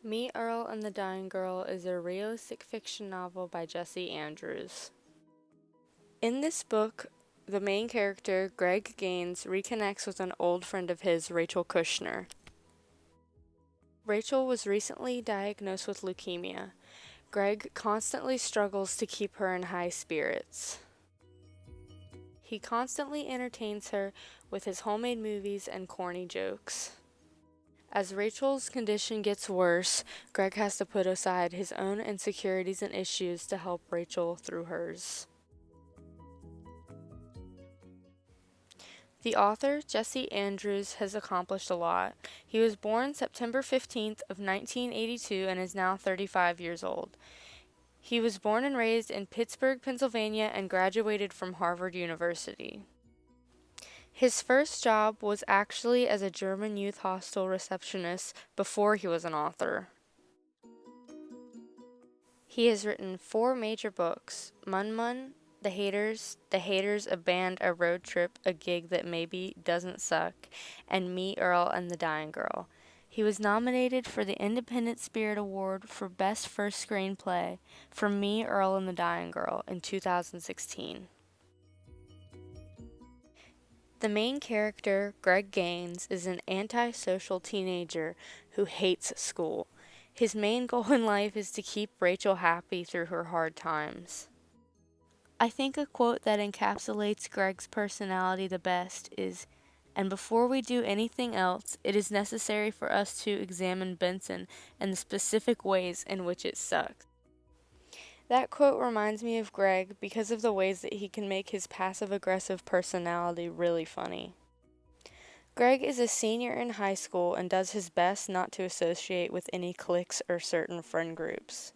Me, Earl, and the Dying Girl is a realistic fiction novel by Jesse Andrews. In this book, the main character, Greg Gaines, reconnects with an old friend of his, Rachel Kushner. Rachel was recently diagnosed with leukemia. Greg constantly struggles to keep her in high spirits. He constantly entertains her with his homemade movies and corny jokes. As Rachel's condition gets worse, Greg has to put aside his own insecurities and issues to help Rachel through hers. The author, Jesse Andrews, has accomplished a lot. He was born September 15th of 1982 and is now 35 years old. He was born and raised in Pittsburgh, Pennsylvania, and graduated from Harvard University. His first job was actually as a German youth hostel receptionist before he was an author. He has written 4 major books: Mun Mun, The Haters, A Band, A Road Trip, A Gig That Maybe Doesn't Suck, and Me, Earl, and the Dying Girl. He was nominated for the Independent Spirit Award for Best First Screenplay for Me, Earl, and the Dying Girl in 2016. The main character, Greg Gaines, is an antisocial teenager who hates school. His main goal in life is to keep Rachel happy through her hard times. I think a quote that encapsulates Greg's personality the best is, "And before we do anything else, it is necessary for us to examine Benson and the specific ways in which it sucks." That quote reminds me of Greg because of the ways that he can make his passive-aggressive personality really funny. Greg is a senior in high school and does his best not to associate with any cliques or certain friend groups.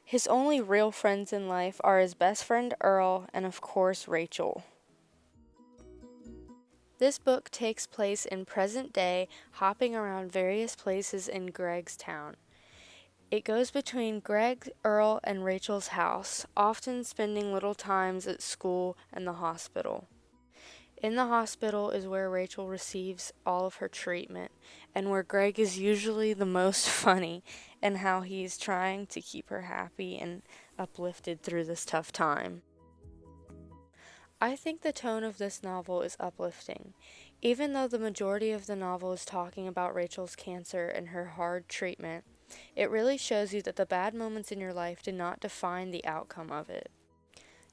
His only real friends in life are his best friend Earl and, of course, Rachel. This book takes place in present day, hopping around various places in Greg's town. It goes between Greg, Earl, and Rachel's house, often spending little times at school and the hospital. In the hospital is where Rachel receives all of her treatment, and where Greg is usually the most funny, and how he's trying to keep her happy and uplifted through this tough time. I think the tone of this novel is uplifting. Even though the majority of the novel is talking about Rachel's cancer and her hard treatment, it really shows you that the bad moments in your life do not define the outcome of it.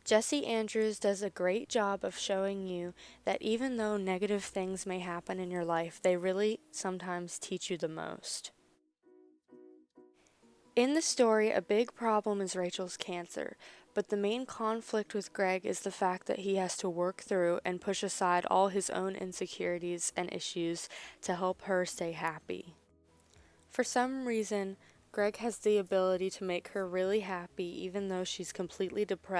Jesse Andrews does a great job of showing you that even though negative things may happen in your life, they really sometimes teach you the most. In the story, a big problem is Rachel's cancer, but the main conflict with Greg is the fact that he has to work through and push aside all his own insecurities and issues to help her stay happy. For some reason, Greg has the ability to make her really happy even though she's completely depressed